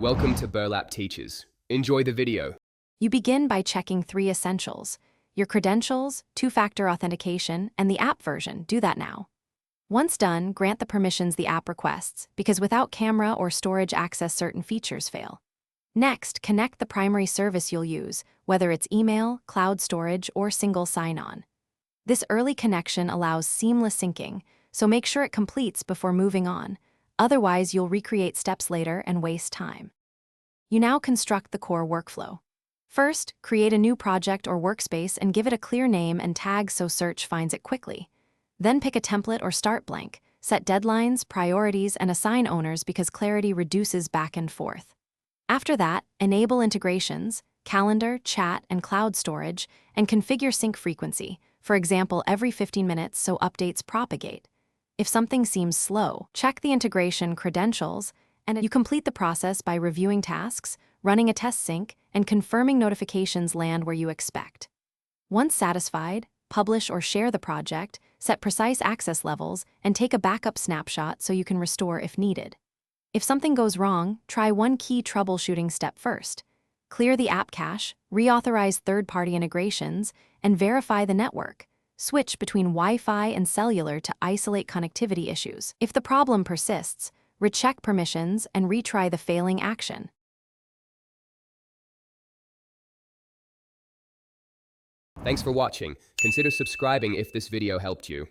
Welcome to Burlap Teachers. Enjoy the video. You begin by checking 3 essentials: your credentials, two-factor authentication, and the app version. Do that now. Once done, grant the permissions the app requests, because without camera or storage access, certain features fail. Next, connect the primary service you'll use, whether it's email, cloud storage, or single sign-on. This early connection allows seamless syncing, so make sure it completes before moving on. Otherwise, you'll recreate steps later and waste time. You now construct the core workflow. First, create a new project or workspace and give it a clear name and tag so search finds it quickly. Then pick a template or start blank, set deadlines, priorities, and assign owners because clarity reduces back and forth. After that, enable integrations, calendar, chat, and cloud storage, and configure sync frequency, for example, every 15 minutes so updates propagate. If something seems slow, check the integration credentials, and you complete the process by reviewing tasks, running a test sync, and confirming notifications land where you expect. Once satisfied, publish or share the project, set precise access levels, and take a backup snapshot so you can restore if needed. If something goes wrong, try one key troubleshooting step first. Clear the app cache, reauthorize third-party integrations, and verify the network. Switch between Wi-Fi and cellular to isolate connectivity issues. If the problem persists, recheck permissions and retry the failing action. Thanks for watching. Consider subscribing if this video helped you.